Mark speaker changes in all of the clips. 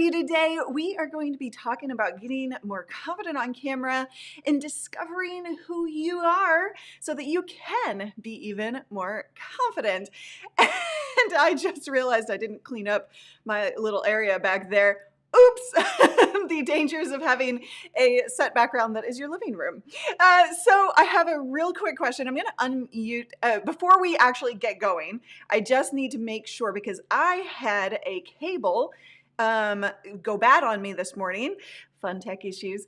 Speaker 1: you today. We are going to be talking about getting more confident on camera and discovering who you are so that you can be even more confident. And I just realized I didn't clean up my little area back there. Oops, the dangers of having a set background that is your living room. So I have a real quick question. I'm going to unmute. Before we actually get going, I just need to make sure because I had a cable go bad on me this morning. Fun tech issues.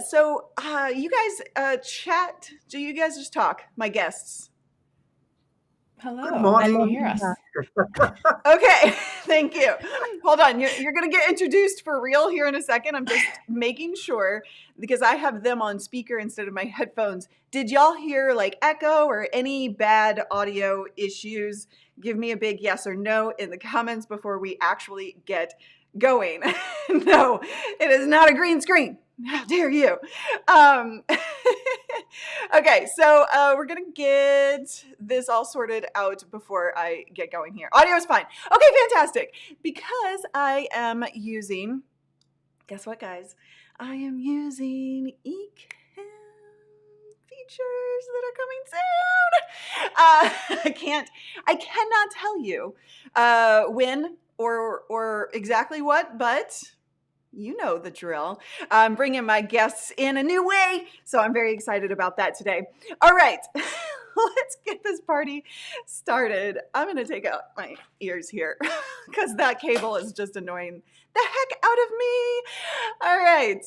Speaker 1: So you guys chat. Do you guys just talk? My guests.
Speaker 2: Hello.
Speaker 3: Good morning.
Speaker 2: Can you hear us?
Speaker 1: Okay, thank you. Hold on, you're going to get introduced for real here in a second. I'm just making sure because I have them on speaker instead of my headphones. Did y'all hear like echo or any bad audio issues? Give me a big yes or no in the comments before we actually get going. No, it is not a green screen. How dare you? Okay, so we're going to get this all sorted out before I get going here. Audio is fine. Okay, fantastic. Because I am using, guess what, guys? I am using Ecamm features that are coming soon. I cannot tell you when or exactly what, but you know the drill. I'm bringing my guests in a new way, so I'm very excited about that today. All right, let's get this party started. I'm going to take out my ears here because that cable is just annoying the heck out of me. All right.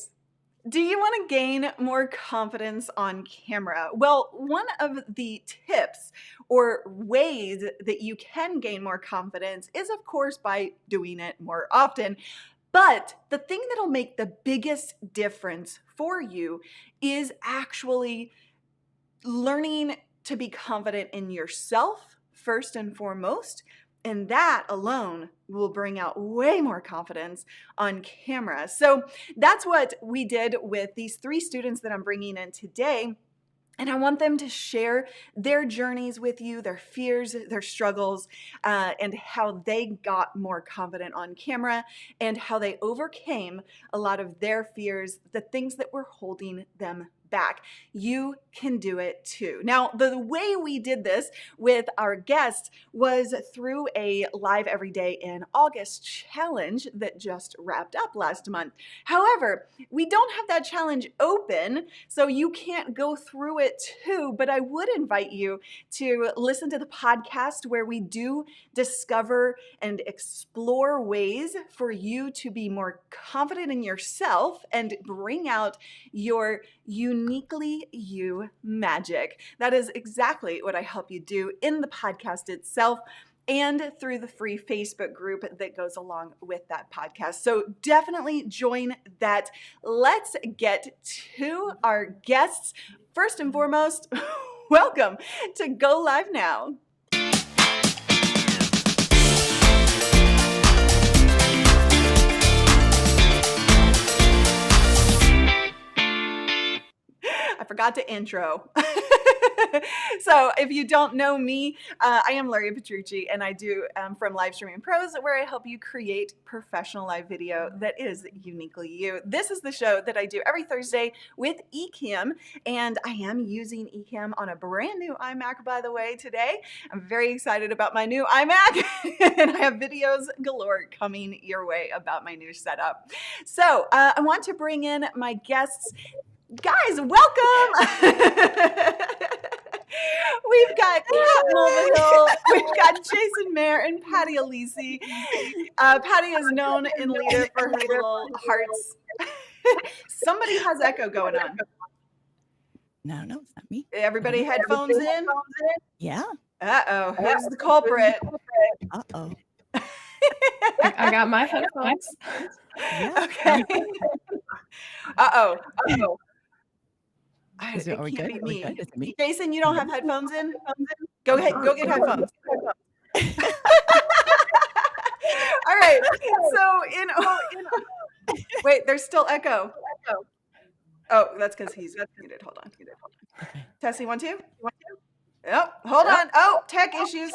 Speaker 1: Do you want to gain more confidence on camera? Well, one of the tips or ways that you can gain more confidence is, of course, by doing it more often. But the thing that'll make the biggest difference for you is actually learning to be confident in yourself first and foremost. And that alone will bring out way more confidence on camera. So that's what we did with these 3 students that I'm bringing in today. And I want them to share their journeys with you, their fears, their struggles, and how they got more confident on camera and how they overcame a lot of their fears, the things that were holding them back. You can do it too. Now, the way we did this with our guests was through a Live Every Day in August challenge that just wrapped up last month. However, we don't have that challenge open, so you can't go through it too, but I would invite you to listen to the podcast where we do discover and explore ways for you to be more confident in yourself and bring out your uniquely you magic. That is exactly what I help you do in the podcast itself and through the free Facebook group that goes along with that podcast. So definitely join that. Let's get to our guests. First and foremost, welcome to Go Live Now. I forgot to intro. So if you don't know me, I am Larry Petrucci, and I do from Live Streaming Pros, where I help you create professional live video that is uniquely you. This is the show that I do every Thursday with Ecamm, and I am using Ecamm on a brand new iMac, by the way, today. I'm very excited about my new iMac, and I have videos galore coming your way about my new setup. So I want to bring in my guests. Guys, welcome! We've got Kat MULVIHILL, we've got JAYSON, MAIR, and Patty ELIZEE. Patty is known in leader for her little hearts. Somebody has echo going on.
Speaker 4: No, it's not me.
Speaker 1: Everybody headphones in?
Speaker 4: Yeah.
Speaker 1: Uh-oh, who's the culprit?
Speaker 4: Uh-oh.
Speaker 2: I got my headphones.
Speaker 4: Yeah.
Speaker 1: Okay. Uh-oh.
Speaker 4: Are we good?
Speaker 1: Be
Speaker 4: Are we
Speaker 1: me.
Speaker 4: good? Is it me?
Speaker 1: JAYSON, you don't have headphones in? Go ahead, go get headphones. All right. So wait, there's still echo. Oh, that's because he's muted. Hold on.
Speaker 4: Okay.
Speaker 1: Testing 1 2. Oh, hold on. Oh, tech issues.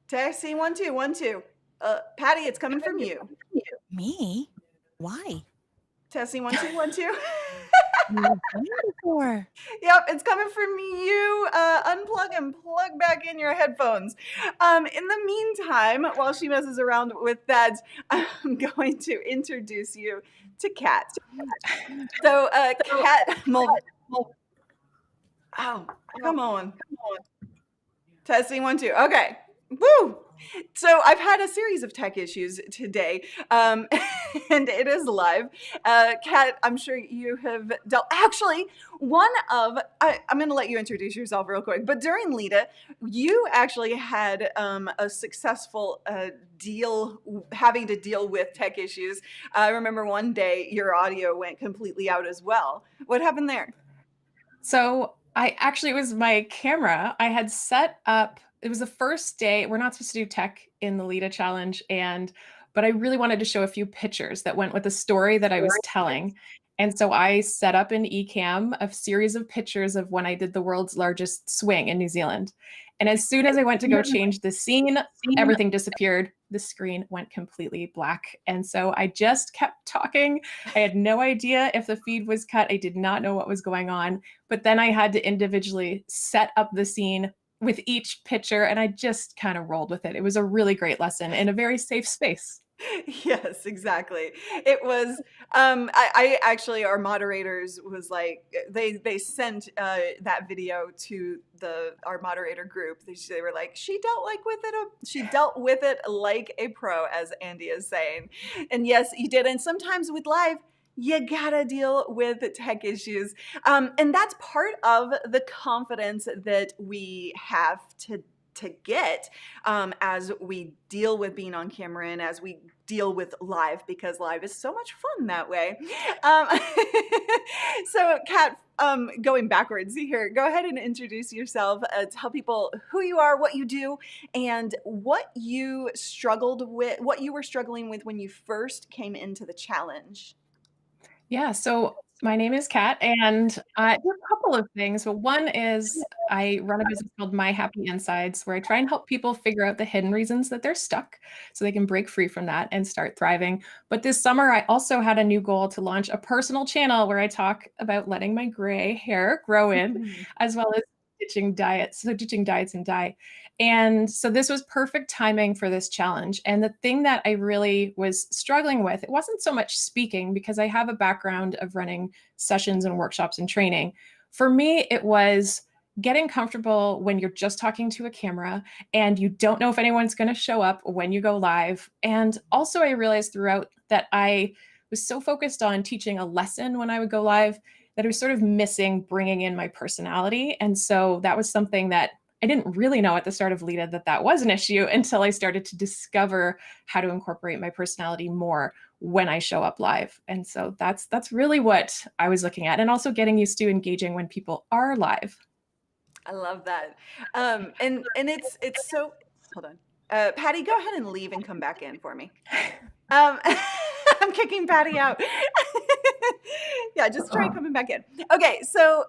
Speaker 1: Testing 1 2 1 2. Patty, it's coming from you.
Speaker 4: Me? Why?
Speaker 1: Testing 1 2 1 2.
Speaker 4: Never done it before.
Speaker 1: Yep, it's coming from you. Unplug and plug back in your headphones. In the meantime, while she messes around with that, I'm going to introduce you to Kat. So, Kat, oh, come on. Testing 1 2. Okay. Woo! So I've had a series of tech issues today, and it is live. Kat, I'm sure you have dealt. Actually, I'm going to let you introduce yourself real quick. But during LIDA, you actually had a successful deal having to deal with tech issues. I remember one day your audio went completely out as well. What happened there?
Speaker 2: So it was my camera. I had set up, it was the first day. We're not supposed to do tech in the LIDA challenge. But I really wanted to show a few pictures that went with the story that I was telling. And so I set up in Ecamm a series of pictures of when I did the world's largest swing in New Zealand. And as soon as I went to go change the scene, everything disappeared. The screen went completely black. And so I just kept talking. I had no idea if the feed was cut. I did not know what was going on. But then I had to individually set up the scene with each picture, and I just kind of rolled with it. It was a really great lesson in a very safe space.
Speaker 1: Yes, exactly. It was I actually, our moderators was like they sent that video to our moderator group. They were like, she dealt with it like a pro, as Andy is saying. And yes, you did. And sometimes with live, you gotta deal with tech issues. And that's part of the confidence that we have to get as we deal with being on camera and as we deal with live, because live is so much fun that way. So Kat, going backwards here, go ahead and introduce yourself, tell people who you are, what you do, and what you were struggling with when you first came into the challenge.
Speaker 2: Yeah, so my name is Kat, and I do a couple of things. But one is I run a business called My Happy Insides, where I try and help people figure out the hidden reasons that they're stuck so they can break free from that and start thriving. But this summer, I also had a new goal to launch a personal channel where I talk about letting my gray hair grow in, as well as ditching diets and diet. And so this was perfect timing for this challenge. And the thing that I really was struggling with, it wasn't so much speaking, because I have a background of running sessions and workshops and training. For me, it was getting comfortable when you're just talking to a camera and you don't know if anyone's going to show up when you go live. And also I realized throughout that I was so focused on teaching a lesson when I would go live that I was sort of missing bringing in my personality. And so that was something that I didn't really know at the start of LIDA that was an issue until I started to discover how to incorporate my personality more when I show up live. And so that's really what I was looking at, and also getting used to engaging when people are live.
Speaker 1: I love that. And it's so, hold on. Patty, go ahead and leave and come back in for me. I'm kicking Patty out. Yeah, just try coming back in. Okay, so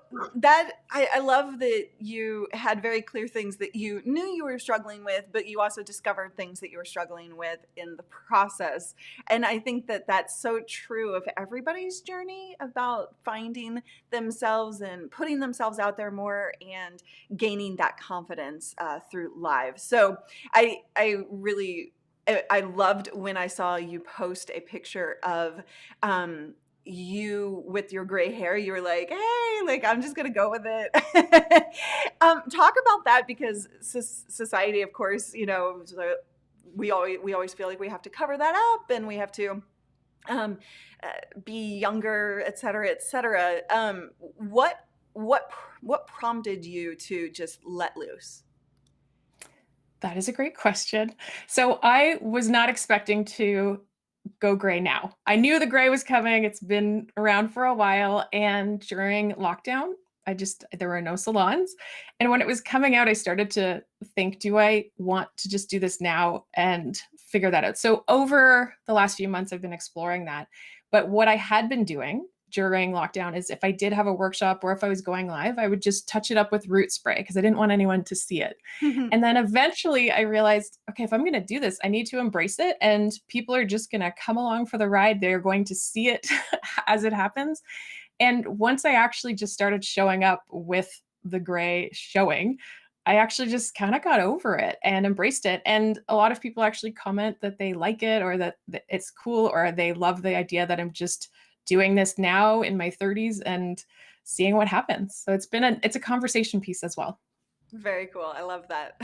Speaker 1: I love that you had very clear things that you knew you were struggling with, but you also discovered things that you were struggling with in the process. And I think that that's so true of everybody's journey about finding themselves and putting themselves out there more and gaining that confidence through live. So I loved when I saw you post a picture of you with your gray hair. You were like, hey, like, I'm just gonna go with it. Talk about that, because society, of course, we always feel like we have to cover that up and we have to be younger, et cetera, et cetera. What prompted you to just let loose?
Speaker 2: That is a great question. So I was not expecting to go gray now. I knew the gray was coming. It's been around for a while. And during lockdown, there were no salons. And when it was coming out, I started to think, do I want to just do this now and figure that out? So over the last few months, I've been exploring that. But what I had been doing during lockdown is if I did have a workshop or if I was going live, I would just touch it up with root spray because I didn't want anyone to see it. And then eventually I realized, okay, if I'm going to do this, I need to embrace it. And people are just going to come along for the ride. They're going to see it as it happens. And once I actually just started showing up with the gray showing, I actually just kind of got over it and embraced it. And a lot of people actually comment that they like it or that it's cool or they love the idea that I'm just doing this now in my 30s and seeing what happens. So it's a conversation piece as well.
Speaker 1: Very cool. I love that.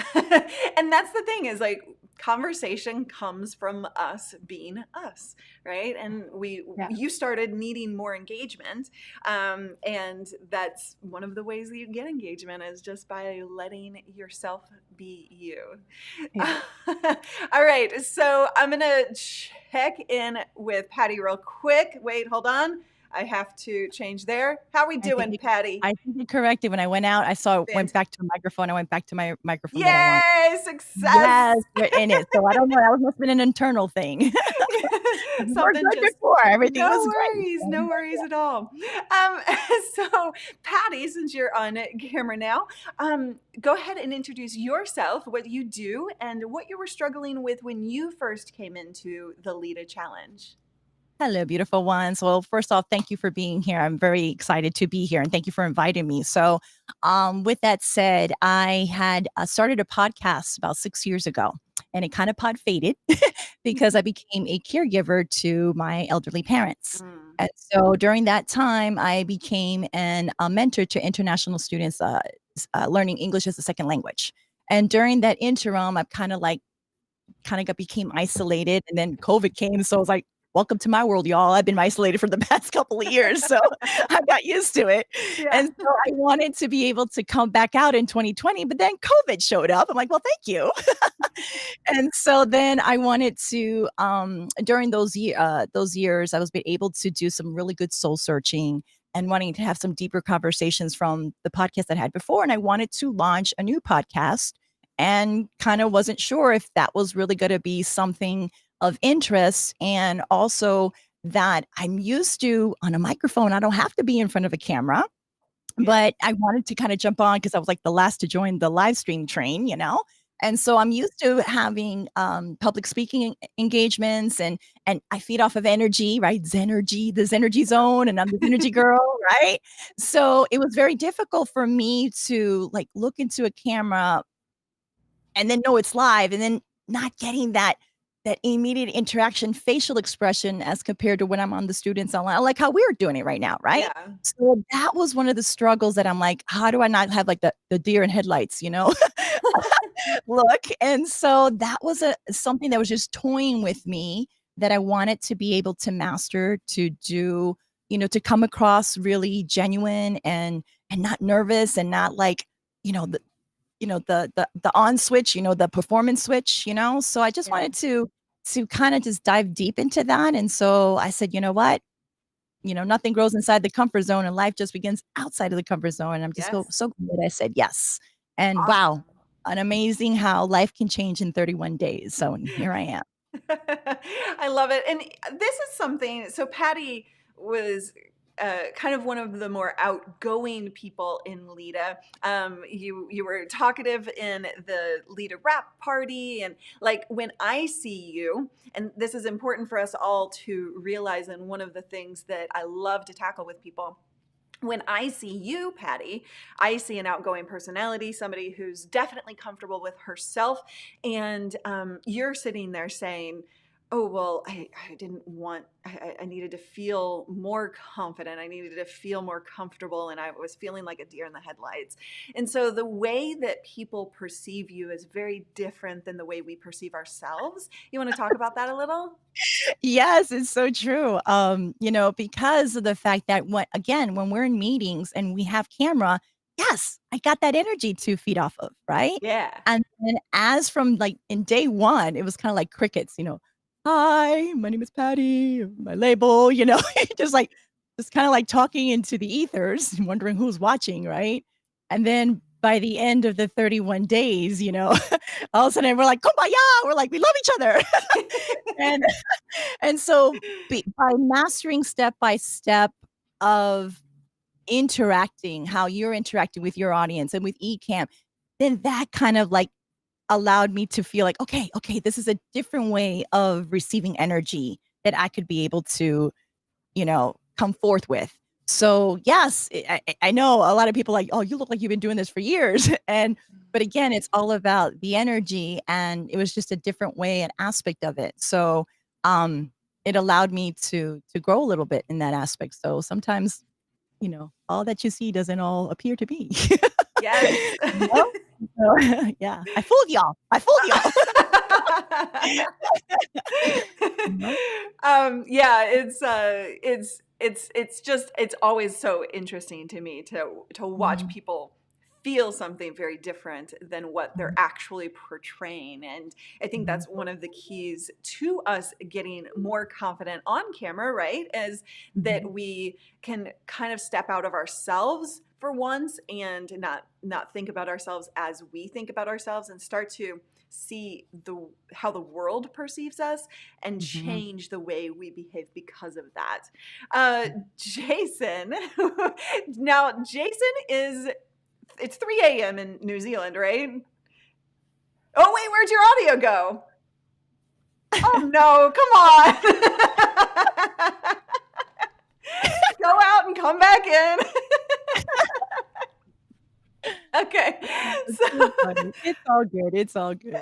Speaker 1: And that's the thing is like conversation comes from us being us, right? And you started needing more engagement. And that's one of the ways that you get engagement is just by letting yourself be you.
Speaker 2: Yeah.
Speaker 1: All right. So I'm going to check in with Patty real quick. Wait, hold on. I have to change there. How are we doing, Patty?
Speaker 4: I think you corrected. When I went out, I saw it went back to the microphone. I went back to my microphone that I want.
Speaker 1: Yay! Success!
Speaker 4: Yes, we're in it. So I don't know. That must have been an internal thing. We're good before. Everything was great.
Speaker 1: No worries at all. So Patty, since you're on camera now, go ahead and introduce yourself, what you do, and what you were struggling with when you first came into the Lita Challenge.
Speaker 4: Hello, beautiful ones. Well, first off, thank you for being here. I'm very excited to be here and thank you for inviting me. So with that said, I had started a podcast about 6 years ago and it kind of pod faded because I became a caregiver to my elderly parents. And so during that time, I became a mentor to international students learning English as a second language. And during that interim, I've became isolated and then COVID came. So I was like, welcome to my world, y'all. I've been isolated for the past couple of years, so I got used to it. Yeah. And so I wanted to be able to come back out in 2020, but then COVID showed up. I'm like, well, thank you. And so then I wanted to, during those years, I was able to do some really good soul searching and wanting to have some deeper conversations from the podcast I had before. And I wanted to launch a new podcast and kind of wasn't sure if that was really going to be something of interest, and also that I'm used to on a microphone. I don't have to be in front of a camera, but I wanted to kind of jump on because I was like the last to join the live stream train, you know? And so I'm used to having public speaking engagements and I feed off of energy, right? Zenergy, the Zenergy zone, and I'm the energy girl, right? So it was very difficult for me to like look into a camera and then know it's live and then not getting that immediate interaction, facial expression as compared to when I'm on the students online, like how we're doing it right now, right? Yeah. So that was one of the struggles that I'm like, how do I not have like the deer in headlights, you know, look? And so that was something that was just toying with me that I wanted to be able to master, to do, you know, to come across really genuine and not nervous and not like, the on switch, the performance switch, so I just wanted to kind of just dive deep into that. And so I said, you know what, nothing grows inside the comfort zone and life just begins outside of the comfort zone. And I'm just so glad I said yes. And wow, an amazing how life can change in 31 days. So here I am.
Speaker 1: I love it. And this is something, so Patty was kind of one of the more outgoing people in Lita. You were talkative in the Lita rap party, and like when I see you, and this is important for us all to realize, and one of the things that I love to tackle with people, when I see you, Patty, I see an outgoing personality, somebody who's definitely comfortable with herself, and you're sitting there saying, oh, well, I needed to feel more confident. I needed to feel more comfortable. And I was feeling like a deer in the headlights. And so the way that people perceive you is very different than the way we perceive ourselves. You want to talk about that a little?
Speaker 4: Yes, it's so true. Because of the fact that when we're in meetings and we have camera, yes, I got that energy to feed off of, right?
Speaker 1: Yeah.
Speaker 4: And then as from like in day one, it was kind of like crickets, hi, my name is Patty, my label, just kind of like talking into the ethers and wondering who's watching, right? And then by the end of the 31 days, all of a sudden we're like, kumbaya, we're like, we love each other. and so by mastering step by step, of interacting, how you're interacting with your audience and with Ecamm, then that kind of like allowed me to feel like, okay, this is a different way of receiving energy that I could be able to, come forth with. So yes, I know a lot of people are like, oh, you look like you've been doing this for years. But again, it's all about the energy, and it was just a different way and aspect of it. So it allowed me to grow a little bit in that aspect. So sometimes, all that you see doesn't all appear to be.
Speaker 1: Yes.
Speaker 4: You know? So, yeah, I fooled y'all. I fooled y'all. You know?
Speaker 1: Yeah, it's just it's always so interesting to me to watch
Speaker 4: Mhm,
Speaker 1: people feel something very different than what they're
Speaker 4: mhm,
Speaker 1: actually portraying. And I think
Speaker 4: mhm,
Speaker 1: that's one of the keys to us getting more confident on camera, right? Is that
Speaker 4: mhm,
Speaker 1: we can kind of step out of ourselves for once and not think about ourselves as we think about ourselves, and start to see how the world perceives us and
Speaker 4: mhm.
Speaker 1: change the way we behave because of that. Jason, now Jason is it's 3 a.m. in New Zealand, right? Oh wait, where'd your audio go? Oh no, come on. Go out and come back in. Okay.
Speaker 4: It's
Speaker 1: So
Speaker 4: so funny. It's all good. It's all good.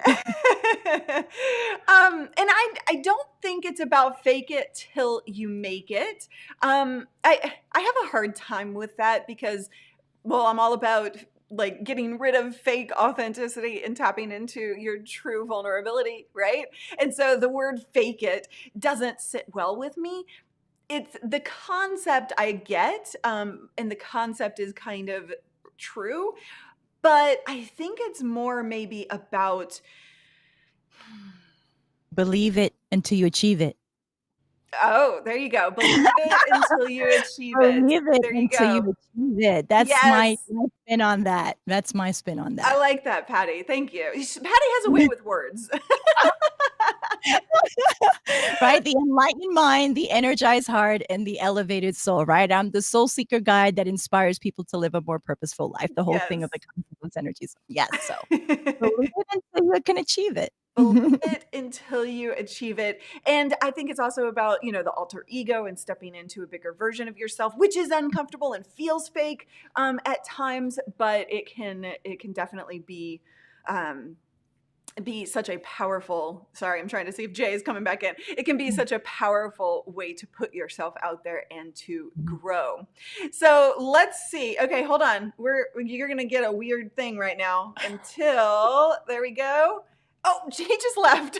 Speaker 1: And I don't think it's about fake it till you make it. I have a hard time with that because, well, I'm all about like getting rid of fake authenticity and tapping into your true vulnerability, right? And so the word fake it doesn't sit well with me. It's the concept I get, and the concept is kind of true, but I think it's more maybe about
Speaker 4: Believe it until you achieve it.
Speaker 1: oh, there you go. Believe it until you achieve it.
Speaker 4: Believe it
Speaker 1: There you
Speaker 4: until you
Speaker 1: go.
Speaker 4: achieve it. That's my
Speaker 1: Yes.
Speaker 4: my spin on that. That's my spin on
Speaker 1: I
Speaker 4: that.
Speaker 1: like that, Patty. Thank you. Patty has a way with words.
Speaker 4: Right? The enlightened mind, the energized heart, and the elevated soul, right? I'm the soul seeker guide that inspires people to live a more purposeful life. The whole thing of the
Speaker 1: Yes.
Speaker 4: consciousness energy. So yes. So believe it until you can achieve it.
Speaker 1: Believe it until you achieve it. And I think it's also about, the alter ego and stepping into a bigger version of yourself, which is uncomfortable and feels fake at times, but it can definitely be such a powerful, sorry, I'm trying to see if Jay is coming back in. It can be such a powerful way to put yourself out there and to grow. So let's see. Okay, hold on. You're gonna get a weird thing right now until there we go. Oh, Jay just left.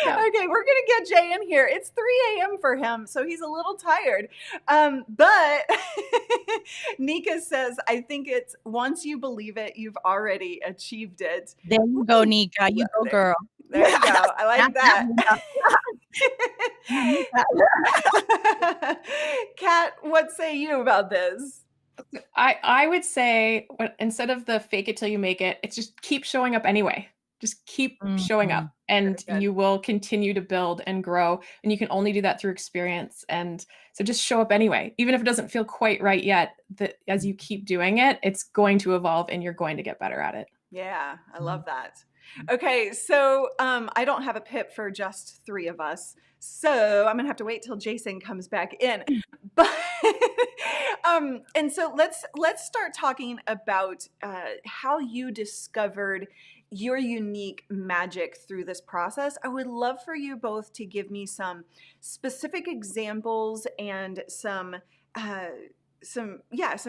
Speaker 2: Yeah.
Speaker 1: Okay, we're gonna get Jay in here. It's 3 a.m. for him, so he's a little tired. But Nika says, I think it's once you believe it, you've already achieved it.
Speaker 4: There you go,
Speaker 1: Woo!
Speaker 4: Nika. You go,
Speaker 1: There,
Speaker 4: girl.
Speaker 1: there you go. I
Speaker 4: Snap
Speaker 1: like
Speaker 4: that
Speaker 1: that.
Speaker 4: one up.
Speaker 1: Kat, what say you about this?
Speaker 2: I would say instead of the fake it till you make it, it's just keep showing up anyway. Just keep showing up
Speaker 4: Mhm.
Speaker 1: Very
Speaker 2: and
Speaker 1: good.
Speaker 2: you will continue to build and grow. And you can only do that through experience. And so just show up anyway. Even if it doesn't feel quite right yet, that as you keep doing it, it's going to evolve and you're going to get better at it.
Speaker 1: Yeah, I love
Speaker 4: Mhm.
Speaker 1: that. Okay, so I don't have a pip for just three of us, so I'm gonna have to wait till Jason comes back in. But and so let's start talking about how you discovered your unique magic through this process. I would love for you both to give me some specific examples and uh, some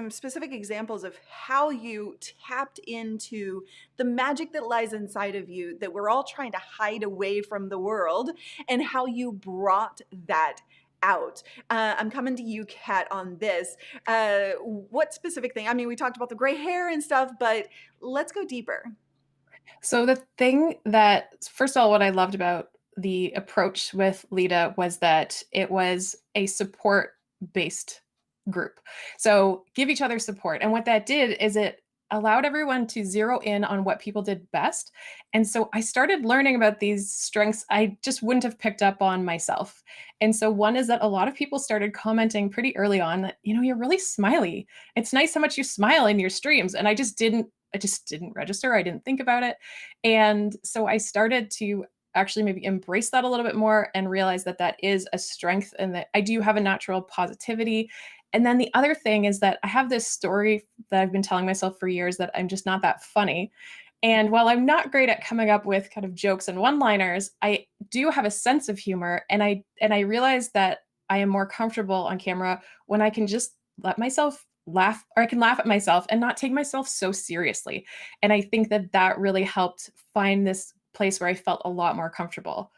Speaker 1: specific examples of how you tapped into the magic that lies inside of you that we're all trying to hide away from the world, and how you brought that out. I'm coming to you, Kat, on this. What specific thing? I mean, we talked about the gray hair and stuff, but let's go deeper.
Speaker 2: So the thing that, first of all, what I loved about the approach with Lita was that it was a support based group. So give each other support. And what that did is it allowed everyone to zero in on what people did best. And so I started learning about these strengths I just wouldn't have picked up on myself. And so one is that a lot of people started commenting pretty early on that, you're really smiley. It's nice how much you smile in your streams. And I just didn't register. I didn't think about it. And so I started to actually maybe embrace that a little bit more and realize that that is a strength and that I do have a natural positivity. And then the other thing is that I have this story that I've been telling myself for years that I'm just not that funny. And while I'm not great at coming up with kind of jokes and one-liners, I do have a sense of humor, and I realize that I am more comfortable on camera when I can just let myself laugh, or I can laugh at myself and not take myself so seriously. And I think that that really helped find this place where I felt a lot more comfortable.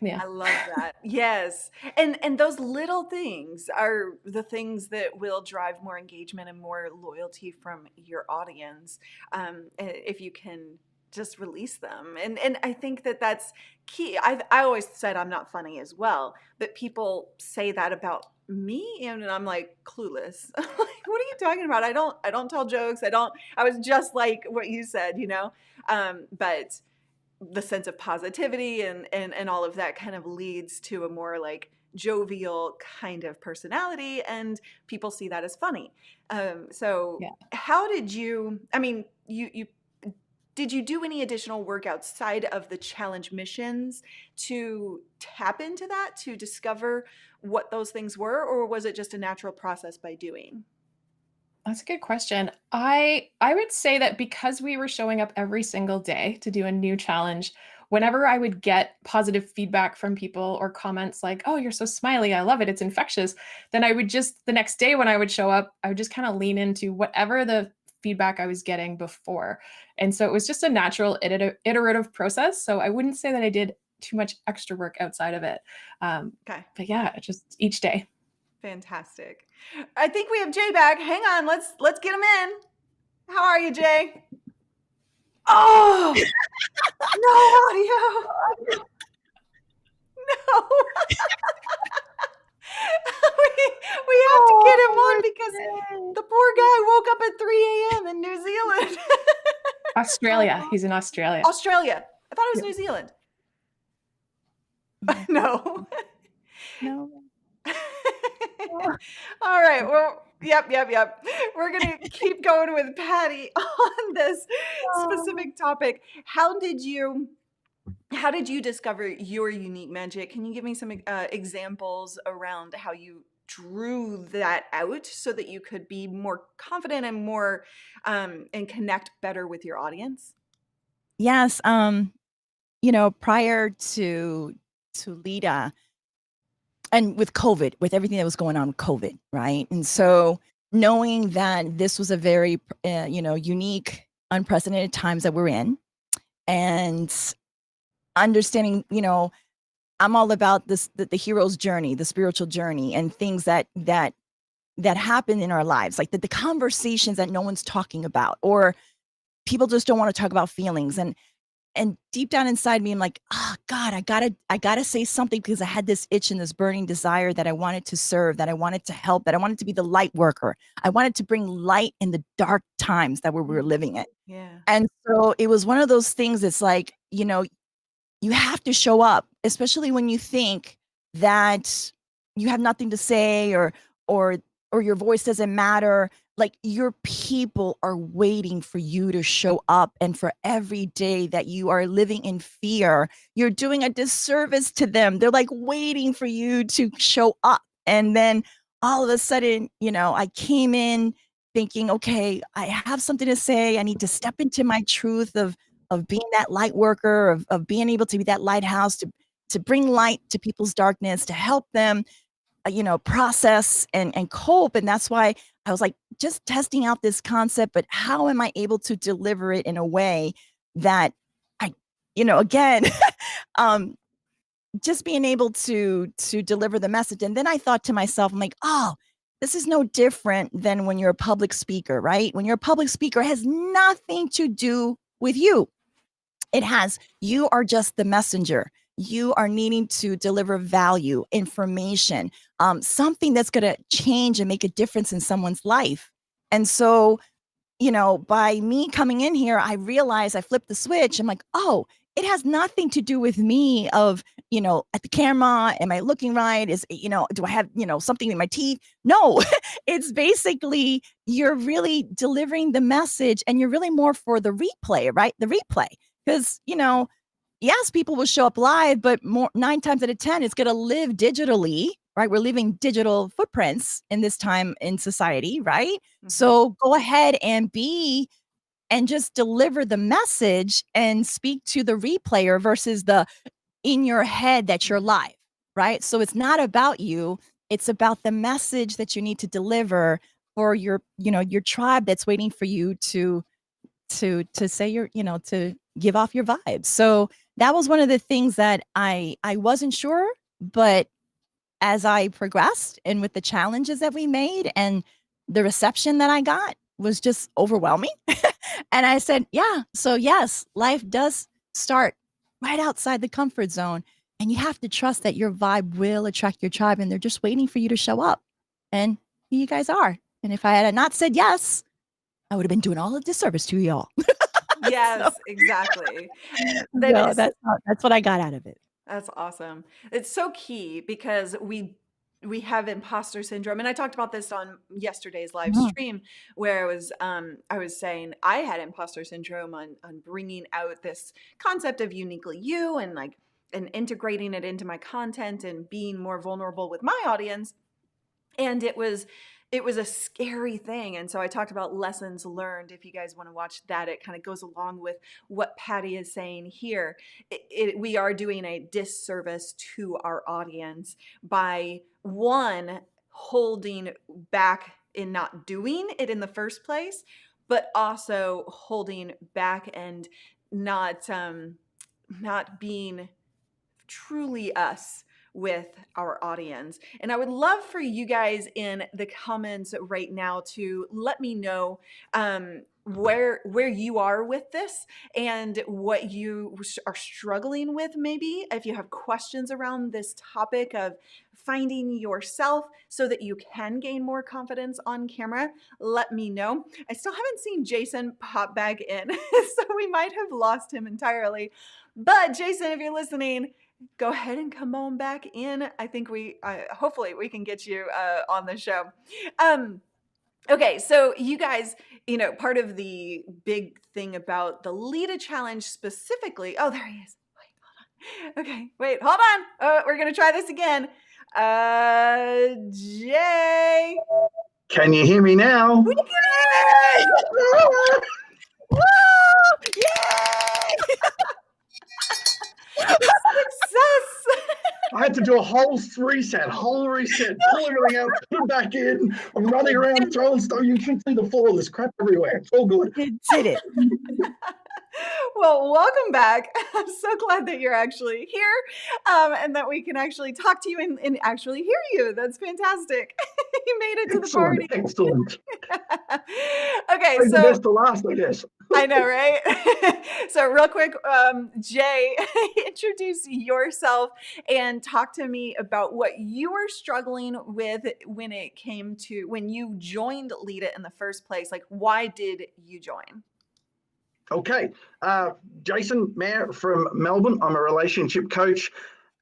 Speaker 2: Yeah.
Speaker 1: I love that. Yes. And those little things are the things that will drive more engagement and more loyalty from your audience, if you can just release them. And I think that that's key. I always said I'm not funny as well, but people say that about me, and I'm like clueless. I'm like, what are you talking about? I don't tell jokes. I was just like what you said, but the sense of positivity and all of that kind of leads to a more like jovial kind of personality, and people see that as funny. So
Speaker 2: Yeah.
Speaker 1: how did you, I mean, you did you do any additional work outside of the challenge missions to tap into that, to discover what those things were, or was it just a natural process by doing?
Speaker 2: That's a good question. I would say that because we were showing up every single day to do a new challenge, whenever I would get positive feedback from people or comments like, "Oh, you're so smiley. I love it. It's infectious." Then I would just the next day when I would show up, I would just kind of lean into whatever the feedback I was getting before. And so it was just a natural iterative process. So I wouldn't say that I did too much extra work outside of it.
Speaker 1: Okay.
Speaker 2: But yeah, just each day.
Speaker 1: Fantastic. I think we have Jay back. Hang on, let's get him in. How are you, Jay? Oh, no audio. No. we have to get him on because the poor guy woke up at 3 a.m. in New Zealand.
Speaker 2: Australia. He's in Australia.
Speaker 1: Australia. I thought it was New Zealand. No.
Speaker 4: No.
Speaker 1: All right. Well, yep. We're going to keep going with Patty on this specific topic. How did you discover your unique magic? Can you give me some examples around how you drew that out so that you could be more confident and more and connect better with your audience?
Speaker 4: Yes. Prior to Lita, and with COVID, with everything that was going on with COVID, right? And so knowing that this was a very, unique, unprecedented times that we're in, and understanding, I'm all about this, the hero's journey, the spiritual journey, and things that happen in our lives, like the conversations that no one's talking about, or people just don't want to talk about feelings. And deep down inside me, I'm like, oh God, I gotta say something, because I had this itch and this burning desire that I wanted to serve, that I wanted to help, that I wanted to be the light worker. I wanted to bring light in the dark times that we were living in.
Speaker 1: Yeah.
Speaker 4: And so it was one of those things. It's like, you have to show up, especially when you think that you have nothing to say, or your voice doesn't matter. Like, your people are waiting for you to show up, and for every day that you are living in fear, you're doing a disservice to them. They're like waiting for you to show up. And then all of a sudden, I came in thinking, okay, I have something to say. I need to step into my truth of being that light worker, of being able to be that lighthouse, to bring light to people's darkness, to help them, process and cope. And that's why I was like, just testing out this concept, but how am I able to deliver it in a way that I, again, just being able to deliver the message. And then I thought to myself, I'm like, oh, this is no different than when you're a public speaker, right? When you're a public speaker, it has nothing to do with you. You are just the messenger. You are needing to deliver value, information, something that's going to change and make a difference in someone's life. And so by me coming in here, I realized I flipped the switch. I'm like, oh, it has nothing to do with me of, at the camera, am I looking right? Do I have, something in my teeth? No, it's basically you're really delivering the message and you're really more for the replay, right? The replay. Because, yes, people will show up live, but 9 times out of 10, it's going to live digitally, right? We're leaving digital footprints in this time in society, right?
Speaker 1: Mhm.
Speaker 4: So go ahead and just deliver the message and speak to the replayer versus the in your head that you're live, right? So it's not about you. It's about the message that you need to deliver for your tribe that's waiting for you to say to give off your vibes. So that was one of the things that I wasn't sure, but as I progressed and with the challenges that we made and the reception that I got was just overwhelming. And I said, yeah, so yes, life does start right outside the comfort zone. And you have to trust that your vibe will attract your tribe and they're just waiting for you to show up. And here you guys are. And if I had not said yes, I would have been doing all of disservice to y'all.
Speaker 1: Yes, exactly.
Speaker 4: So that's what I got out of it.
Speaker 1: That's awesome. It's so key because we have imposter syndrome, and I talked about this on yesterday's live stream where I was saying I had imposter syndrome on bringing out this concept of uniquely you and integrating it into my content and being more vulnerable with my audience. And it was a scary thing. And so I talked about lessons learned. If you guys want to watch that, it kind of goes along with what Patty is saying here. We are doing a disservice to our audience by one, holding back in not doing it in the first place, but also holding back and not being truly us with our audience. And I would love for you guys in the comments right now to let me know where you are with this and what you are struggling with. Maybe if you have questions around this topic of finding yourself so that you can gain more confidence on camera, let me know. I still haven't seen Jason pop back in, so we might have lost him entirely. But Jason, if you're listening, go ahead and come on back in. I think hopefully we can get you on the show. Okay, so you guys, part of the big thing about the Lita Challenge specifically. Oh, there he is. Wait, hold on. Okay, wait, hold on. We're gonna try this again. Jay.
Speaker 3: Can you hear me now?
Speaker 1: We can!
Speaker 4: Woo! Yay!
Speaker 1: Success!
Speaker 3: I had to do a whole reset, pull everything out, put it back in. I'm running around throwing stuff. You can see the floor. There's crap everywhere. It's all good.
Speaker 4: Did it.
Speaker 1: Well, welcome back. I'm so glad that you're actually here and that we can actually talk to you and actually hear you. That's fantastic. You made it to the party.
Speaker 3: Excellent.
Speaker 1: Okay,
Speaker 3: Save
Speaker 1: so
Speaker 3: the best to last, I guess.
Speaker 1: I know, right? So real quick, Jay, introduce yourself and talk to me about what you were struggling with when you joined Lita in the first place. Like, why did you join?
Speaker 3: Okay. Jason, MAIR from Melbourne. I'm a relationship coach,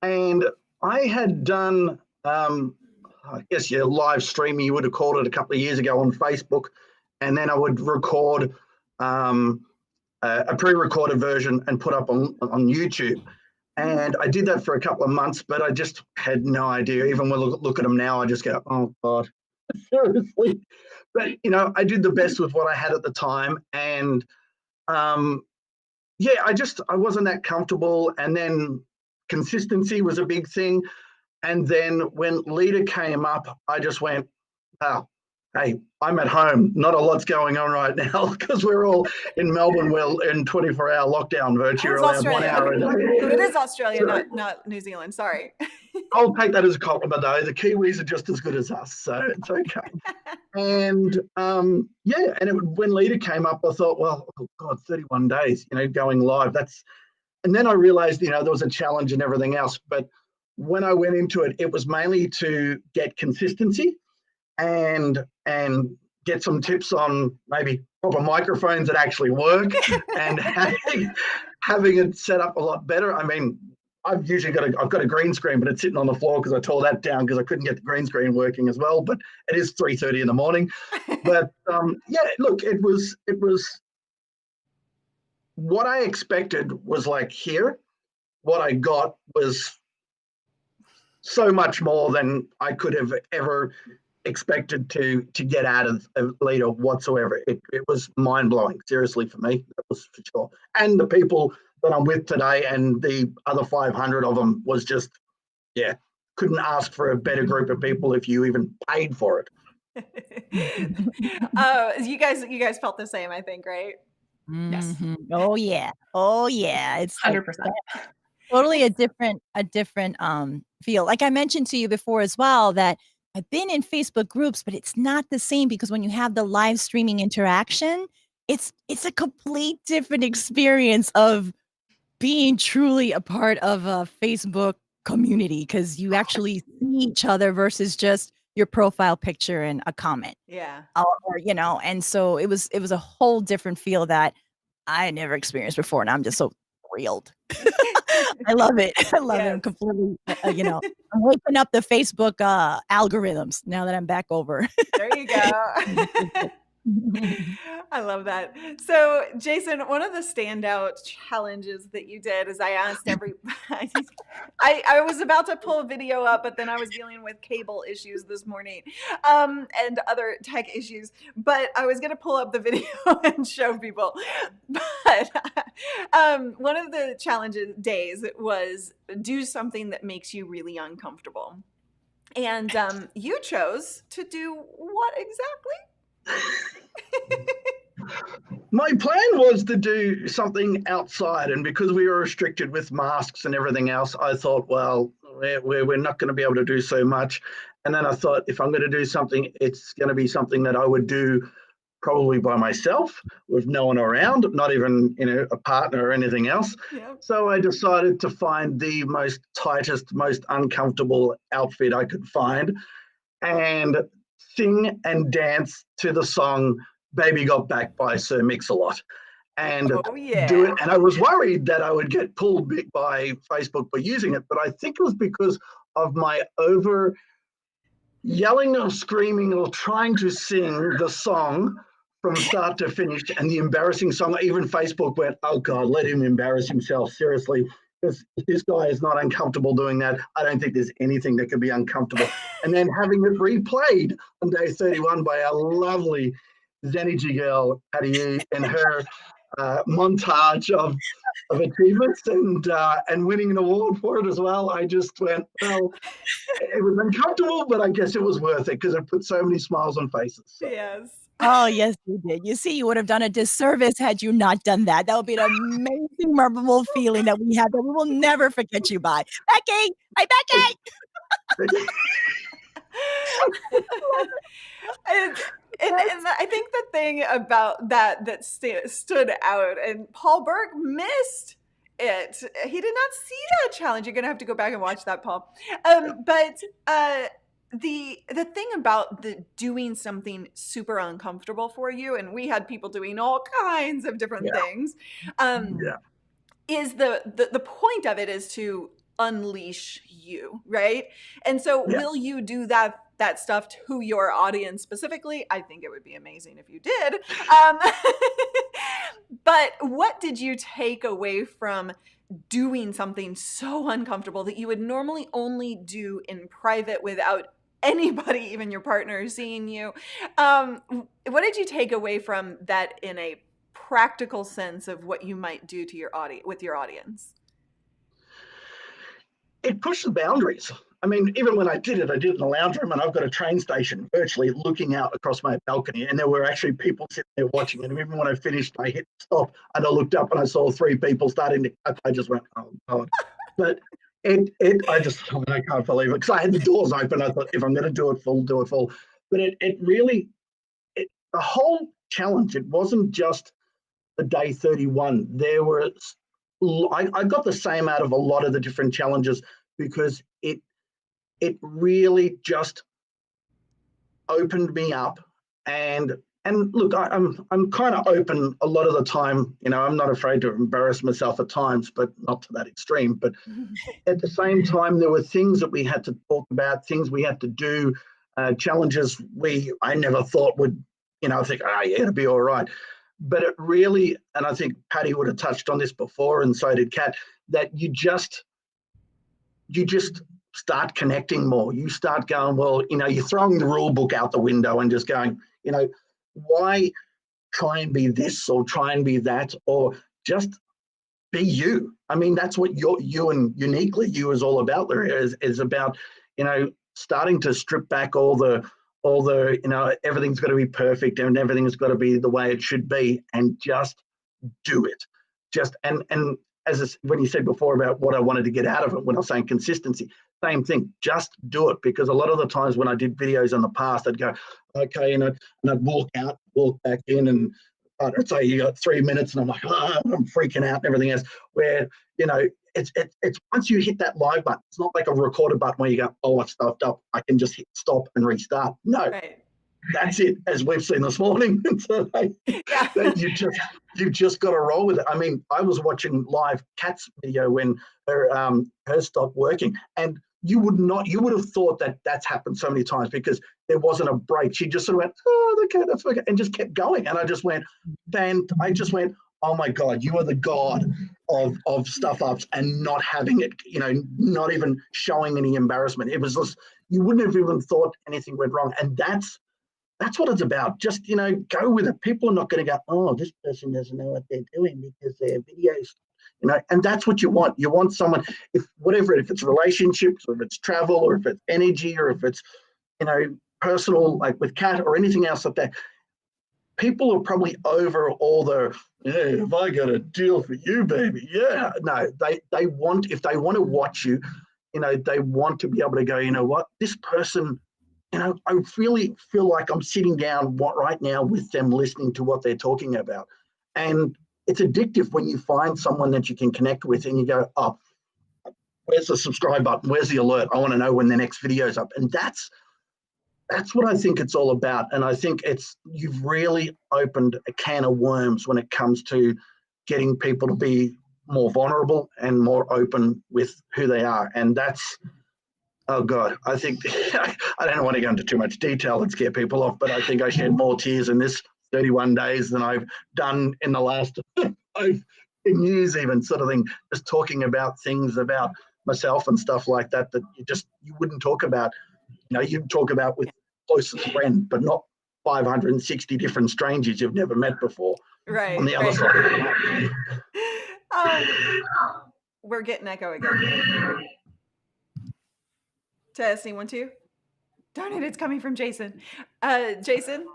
Speaker 3: and I had done, I guess your live stream, you would have called it a couple of years ago on Facebook, and then I would record a pre-recorded version and put up on YouTube. And I did that for a couple of months, but I just had no idea. Even when I look at them now, I just go, oh God, seriously. But, I did the best with what I had at the time. And yeah, I wasn't that comfortable. And then consistency was a big thing. And then when Lita came up, I just went, oh, hey, I'm at home. Not a lot's going on right now because we're all in Melbourne. We're in 24-hour lockdown virtually.
Speaker 1: It was Australia. It is Australia, not New Zealand. Sorry.
Speaker 3: I'll take that as a compliment, though. The Kiwis are just as good as us, so it's okay. And yeah, and when Lita came up, I thought, well, oh God, 31 days, going live. And then I realized, there was a challenge and everything else. But when I went into it, it was mainly to get consistency and get some tips on maybe proper microphones that actually work and having it set up a lot better. I mean, I've got a green screen, but it's sitting on the floor because I tore that down because I couldn't get the green screen working as well. But it is 3:30 in the morning. But yeah, look, it was what I expected was like here. What I got was so much more than I could have ever expected to get out of Leader whatsoever. It was mind blowing, seriously, for me. That was for sure. And the people that I'm with today and the other 500 of them was just, yeah, couldn't ask for a better group of people if you even paid for it.
Speaker 1: You guys felt the same, I think, right?
Speaker 2: Yes.
Speaker 4: Oh yeah. Oh yeah. It's
Speaker 2: 100%.
Speaker 4: totally a different feel. Like I mentioned to you before as well that I've been in Facebook groups, but it's not the same because when you have the live streaming interaction, it's a complete different experience of being truly a part of a Facebook community because you actually see each other versus just your profile picture and a comment.
Speaker 1: Yeah.
Speaker 4: Or, you know, and so it was a whole different feel that I had never experienced before, and I'm just so thrilled. I love it. I love it. I'm
Speaker 1: Yes.
Speaker 4: completely, you know, I'm waking up the Facebook algorithms now that I'm back over.
Speaker 1: There you go. I love that. So, Jason, one of the standout challenges that you did is I asked I was about to pull a video up, but then I was dealing with cable issues this morning and other tech issues. But I was going to pull up the video and show people. But one of the challenges days was do something that makes you really uncomfortable. And you chose to do what exactly?
Speaker 3: My plan was to do something outside, and because we were restricted with masks and everything else, I thought, well, we're not going to be able to do so much. And then I thought, if I'm going to do something, it's going to be something that I would do probably by myself with no one around, not even a partner or anything else.
Speaker 1: Yep.
Speaker 3: So I decided to find the most tightest, most uncomfortable outfit I could find and sing and dance to the song Baby Got Back by Sir Mix-a-Lot and do it. And I was worried that I would get pulled by Facebook for using it, but I think it was because of my over yelling or screaming or trying to sing the song from start to finish and the embarrassing song. Even Facebook went, oh God, let him embarrass himself, seriously. Because this guy is not uncomfortable doing that. I don't think there's anything that could be uncomfortable. And then having it replayed on day 31 by our lovely Zenichi girl, Patty, and her montage of achievements and winning an award for it as well. I just went, well, it was uncomfortable, but I guess it was worth it because it put so many smiles on faces. So.
Speaker 1: Yes.
Speaker 4: Oh, yes, you did. You see, you would have done a disservice had you not done that. That would be an amazing, memorable feeling that we had that we will never forget you by. Becky! Hi, Becky!
Speaker 1: And I think the thing about that stood out, and Paul Berg missed it. He did not see that challenge. You're going to have to go back and watch that, Paul. But the thing about doing something super uncomfortable for you, and we had people doing all kinds of different things, is the point of it is to unleash you, right? And so will you do that stuff to your audience specifically? I think it would be amazing if you did. But what did you take away from doing something so uncomfortable that you would normally only do in private without anybody, even your partner, seeing you? What did you take away from that in a practical sense of what you might do to your with your audience?
Speaker 3: It pushed the boundaries. I mean, even when I did it in the lounge room, and I've got a train station virtually looking out across my balcony, and there were actually people sitting there watching. And even when I finished, I hit stop and I looked up and I saw 3 people starting to cut. I just went, oh God. But I can't believe it because I had the doors open. I thought, if I'm going to do it full, do it full. But it really, the whole challenge, it wasn't just the day 31. There were, I got the same out of a lot of the different challenges because it really just opened me up and and look, I'm kind of open a lot of the time. You know, I'm not afraid to embarrass myself at times, but not to that extreme. But at the same time, there were things that we had to talk about, things we had to do, challenges I never thought would, you know, I think, yeah, it'll be all right. But it really, and I think Patty would have touched on this before, and so did Kat, that you just start connecting more. You start going, well, you know, you're throwing the rule book out the window and just going, you know, why try and be this or try and be that, or just be you. I mean, that's what you and uniquely you is all about. There is about, you know, starting to strip back all the, you know, everything's got to be perfect and everything's got to be the way it should be, and just do it. Just and when you said before about what I wanted to get out of it, when I was saying consistency, same thing. Just do it, because a lot of the times when I did videos in the past, I'd go, okay, and I'd walk out, walk back in, and I'd say you got 3 minutes, and I'm like, I'm freaking out and everything else. Where, you know, it's once you hit that live button, it's not like a recorded button where you go, oh, I stuffed up, I can just hit stop and restart. No. Right. That's it, as we've seen this morning. So you've just got to roll with it. I mean, I was watching live Kat's video when her stopped working, and you would have thought that that's happened so many times because there wasn't a break. She just sort of went, oh, okay, that's okay, and just kept going. And I just went, oh my God, you are the God of stuff ups and not having it, you know, not even showing any embarrassment. It was just, you wouldn't have even thought anything went wrong. And that's what it's about. Just, you know, go with it. People are not going to go, oh, this person doesn't know what they're doing because their videos, you know, and that's what you want. You want someone, if it's relationships, or if it's travel, or if it's energy, or if it's, you know, personal, like with Kat or anything else like that. People are probably over all the, yeah, have I got a deal for you, baby? Yeah. No, they want, if they want to watch you, you know, they want to be able to go, you know what, this person, you know, I really feel like I'm sitting down right now with them, listening to what they're talking about. And it's addictive when you find someone that you can connect with and you go, oh, where's the subscribe button? Where's the alert? I want to know when the next video's up. And that's what I think it's all about. And I think you've really opened a can of worms when it comes to getting people to be more vulnerable and more open with who they are. And that's, oh God, I think, I don't want to go into too much detail and scare people off, but I think I shed more tears in this 31 days than I've done in the last, in years even, sort of thing, just talking about things about myself and stuff like that, that you wouldn't talk about. You know, you'd talk about with closest friend, but not 560 different strangers you've never met before.
Speaker 1: Right.
Speaker 3: On the other side of
Speaker 1: the we're getting echo again. Testing 1 2. Darn it, it's coming from Jason. Jason,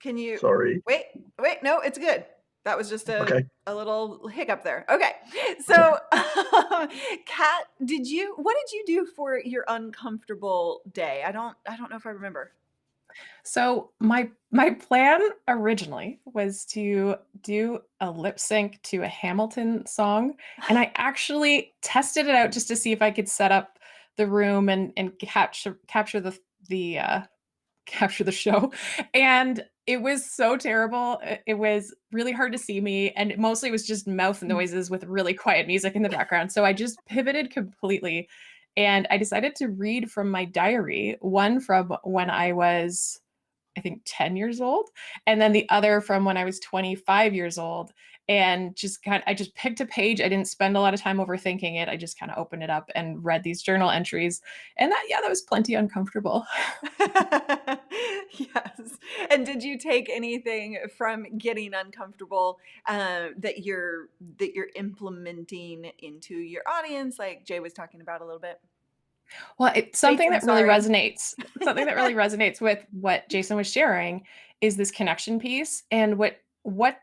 Speaker 1: can you?
Speaker 3: Sorry.
Speaker 1: Wait, no, it's good. That was just a little hiccup there. Okay, so Kat, what did you do for your uncomfortable day? I don't know if I remember.
Speaker 2: So my plan originally was to do a lip sync to a Hamilton song, and I actually tested it out just to see if I could set up the room and capture the show. And it was so terrible. It was really hard to see me, and mostly it was just mouth noises with really quiet music in the background. So I just pivoted completely, and I decided to read from my diary, one from when I was, I think, 10 years old, and then the other from when I was 25 years old. And I just picked a page. I didn't spend a lot of time overthinking it. I just kind of opened it up and read these journal entries. And that was plenty uncomfortable.
Speaker 1: Yes. And did you take anything from getting uncomfortable that you're implementing into your audience, like Jay was talking about a little bit?
Speaker 2: Well, it's something that really resonates. Something that really resonates with what Jason was sharing is this connection piece. And what all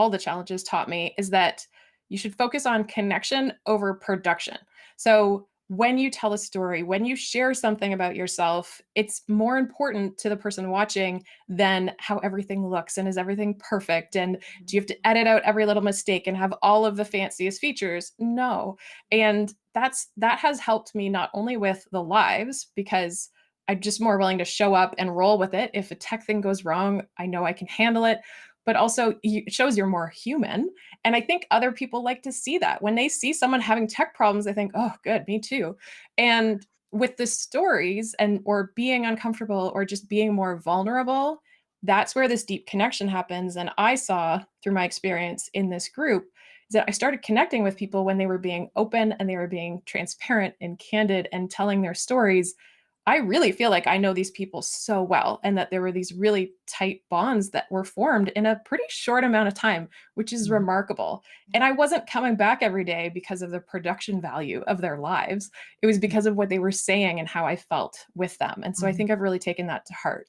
Speaker 2: the challenges taught me is that you should focus on connection over production. So when you tell a story, when you share something about yourself, it's more important to the person watching than how everything looks and is everything perfect. And do you have to edit out every little mistake and have all of the fanciest features? No. And that has helped me not only with the lives, because I'm just more willing to show up and roll with it. If a tech thing goes wrong, I know I can handle it. But also, it shows you're more human. And I think other people like to see that. When they see someone having tech problems, they think, oh, good, me too. And with the stories and or being uncomfortable or just being more vulnerable, that's where this deep connection happens. And I saw through my experience in this group is that I started connecting with people when they were being open and they were being transparent and candid and telling their stories. I really feel like I know these people so well, and that there were these really tight bonds that were formed in a pretty short amount of time, which is remarkable. And I wasn't coming back every day because of the production value of their lives. It was because of what they were saying and how I felt with them. And so I think I've really taken that to heart.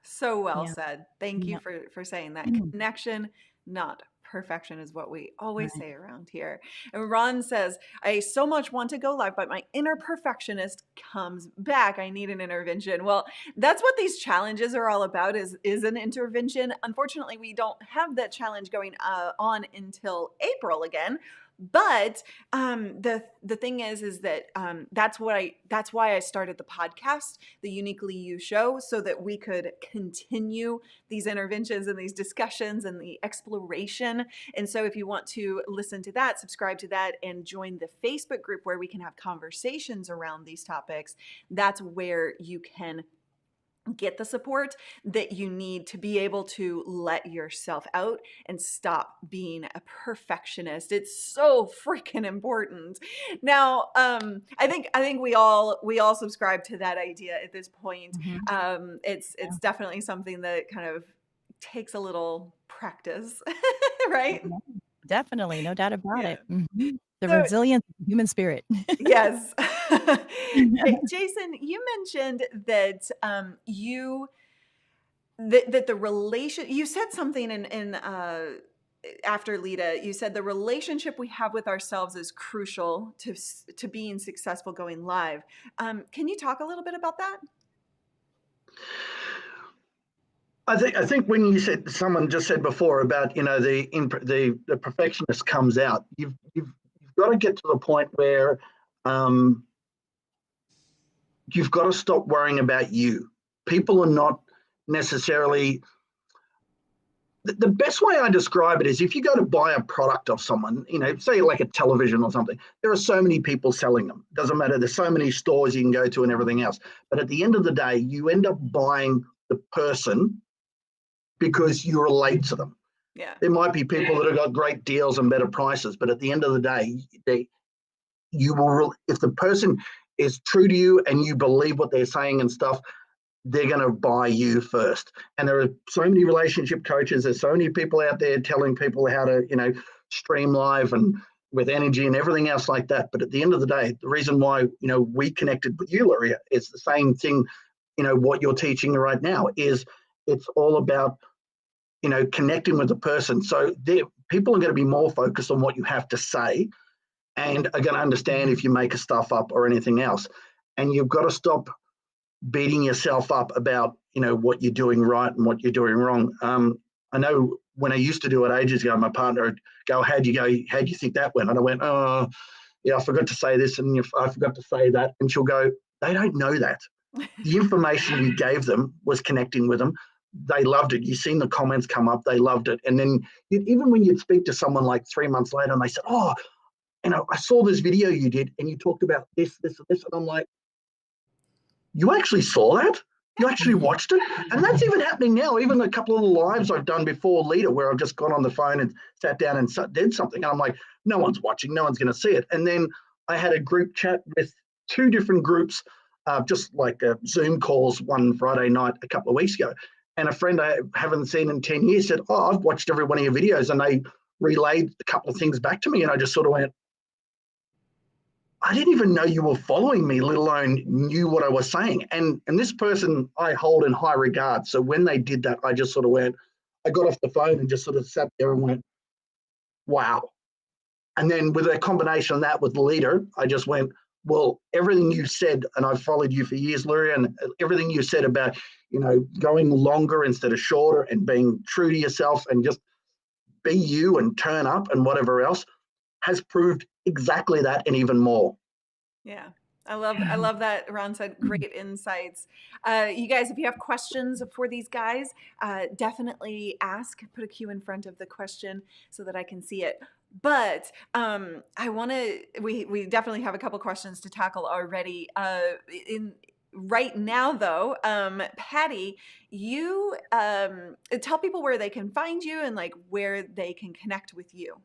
Speaker 1: So well
Speaker 4: Yeah.
Speaker 1: said. Thank you for saying that. Connection, not perfection, is what we always say around here. And Ron says, I so much want to go live, but my inner perfectionist comes back. I need an intervention. Well, that's what these challenges are all about, is an intervention. Unfortunately, we don't have that challenge going on until April again. But the thing is that that's why I started the podcast, the Uniquely You show, so that we could continue these interventions and these discussions and the exploration. And so if you want to listen to that, subscribe to that, and join the Facebook group where we can have conversations around these topics, that's where you can get the support that you need to be able to let yourself out and stop being a perfectionist. It's so freaking important. Now, I think we all subscribe to that idea at this point. It's definitely something that kind of takes a little practice, right?
Speaker 4: Definitely, no doubt about it. The
Speaker 1: So-
Speaker 4: resilience of the human spirit.
Speaker 1: Yes. Jason, you mentioned that that the relation, you said something in after Lita, you said the relationship we have with ourselves is crucial to being successful going live. Can you talk a little bit about that?
Speaker 3: I think when you said, someone just said before about, you know, the perfectionist comes out, you've got to get to the point where you've got to stop worrying about you. People are not necessarily. The best way I describe it is, if you go to buy a product of someone, you know, say like a television or something, there are so many people selling them. Doesn't matter. There's so many stores you can go to and everything else. But at the end of the day, you end up buying the person because you relate to them.
Speaker 1: Yeah.
Speaker 3: There might be people that have got great deals and better prices, but at the end of the day, you will, if the person is true to you and you believe what they're saying and stuff, they're going to buy you first. And there are so many relationship coaches. There's so many people out there telling people how to, you know, stream live and with energy and everything else like that. But at the end of the day, the reason why, you know, we connected with you, Luria, is the same thing. You know, what you're teaching right now is, it's all about, you know, connecting with the person. So people are going to be more focused on what you have to say and are going to understand if you make stuff up or anything else. And you've got to stop beating yourself up about, you know, what you're doing right and what you're doing wrong. I know when I used to do it ages ago, my partner would go, how'd you think that went? And I went, oh, yeah, I forgot to say this and I forgot to say that. And she'll go, they don't know that. The information you gave them was connecting with them. They loved it. You've seen the comments come up. They loved it. And then even when you'd speak to someone like 3 months later and they said, oh, you know, I saw this video you did and you talked about this, this, and this. And I'm like, you actually saw that? You actually watched it? And that's even happening now. Even a couple of the lives I've done before Lita, where I've just gone on the phone and sat down and did something. And I'm like, no one's watching. No one's going to see it. And then I had a group chat with 2 different groups, just like Zoom calls one Friday night a couple of weeks ago. And a friend I haven't seen in 10 years said, oh, I've watched every one of your videos. And they relayed a couple of things back to me. And I just sort of went, I didn't even know you were following me, let alone knew what I was saying. And this person I hold in high regard. So when they did that, I just sort of went, I got off the phone and just sort of sat there and went, wow. And then with a combination of that with the leader, I just went, well, everything you said, and I've followed you for years, Luria, and everything you said about, you know, going longer instead of shorter and being true to yourself and just be you and turn up and whatever else has proved exactly that and even more.
Speaker 1: Yeah. I love that. Ron said great insights. You guys, if you have questions for these guys, definitely ask. Put a Q in front of the question so that I can see it. But I want to. We definitely have a couple questions to tackle already. In right now, though, Patty, you tell people where they can find you and like where they can connect with you.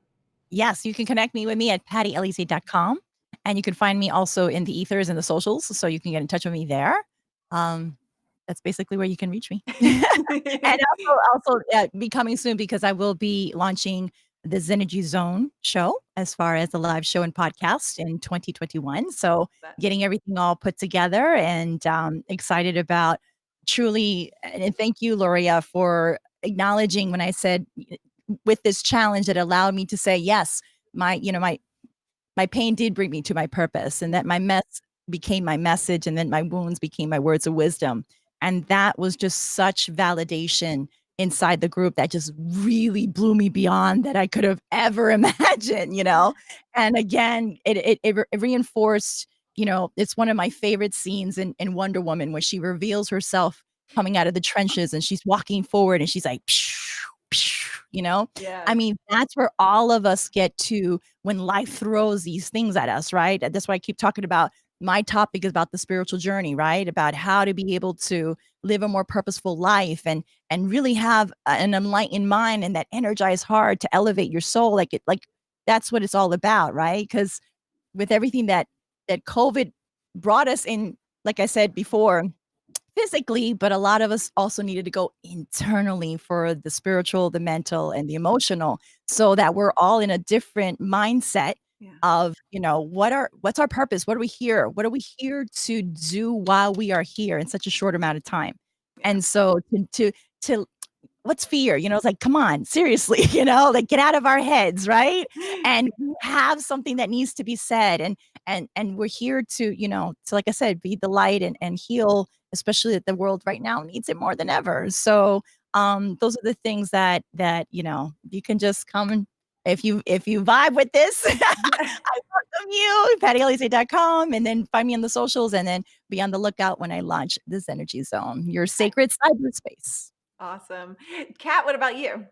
Speaker 4: Yes, you can connect me with me at pattyelize.com. And you can find me also in the ethers and the socials. So you can get in touch with me there. That's basically where you can reach me. And also be coming soon because I will be launching the Zenergy Zone show as far as the live show and podcast in 2021. So getting everything all put together and excited about truly. And thank you, Loria, for acknowledging when I said with this challenge that allowed me to say, yes, my pain did bring me to my purpose, and that my mess became my message, and then my wounds became my words of wisdom. And that was just such validation inside the group that just really blew me beyond that I could have ever imagined, And again, it reinforced, it's one of my favorite scenes in Wonder Woman where she reveals herself coming out of the trenches and she's walking forward and she's like, psh, psh,
Speaker 1: Yeah.
Speaker 4: I mean, that's where all of us get to when life throws these things at us, right? That's why I keep talking about my topic is about the spiritual journey, right? About how to be able to live a more purposeful life and really have an enlightened mind and that energized heart to elevate your soul. Like that's what it's all about, right? Because with everything that COVID brought us in, like I said before, physically, but a lot of us also needed to go internally for the spiritual, the mental, and the emotional, so that we're all in a different mindset of, what's our purpose? What are we here? What are we here to do while we are here in such a short amount of time? And so to what's fear? It's like, come on, seriously, like get out of our heads, right? And we have something that needs to be said. And we're here to like I said, be the light and heal, especially that the world right now needs it more than ever. So those are the things that you can just come and if you vibe with this, I welcome you, pattyelize.com, and then find me on the socials and then be on the lookout when I launch this energy zone, your sacred cyberspace.
Speaker 1: Awesome. Kat, what about you?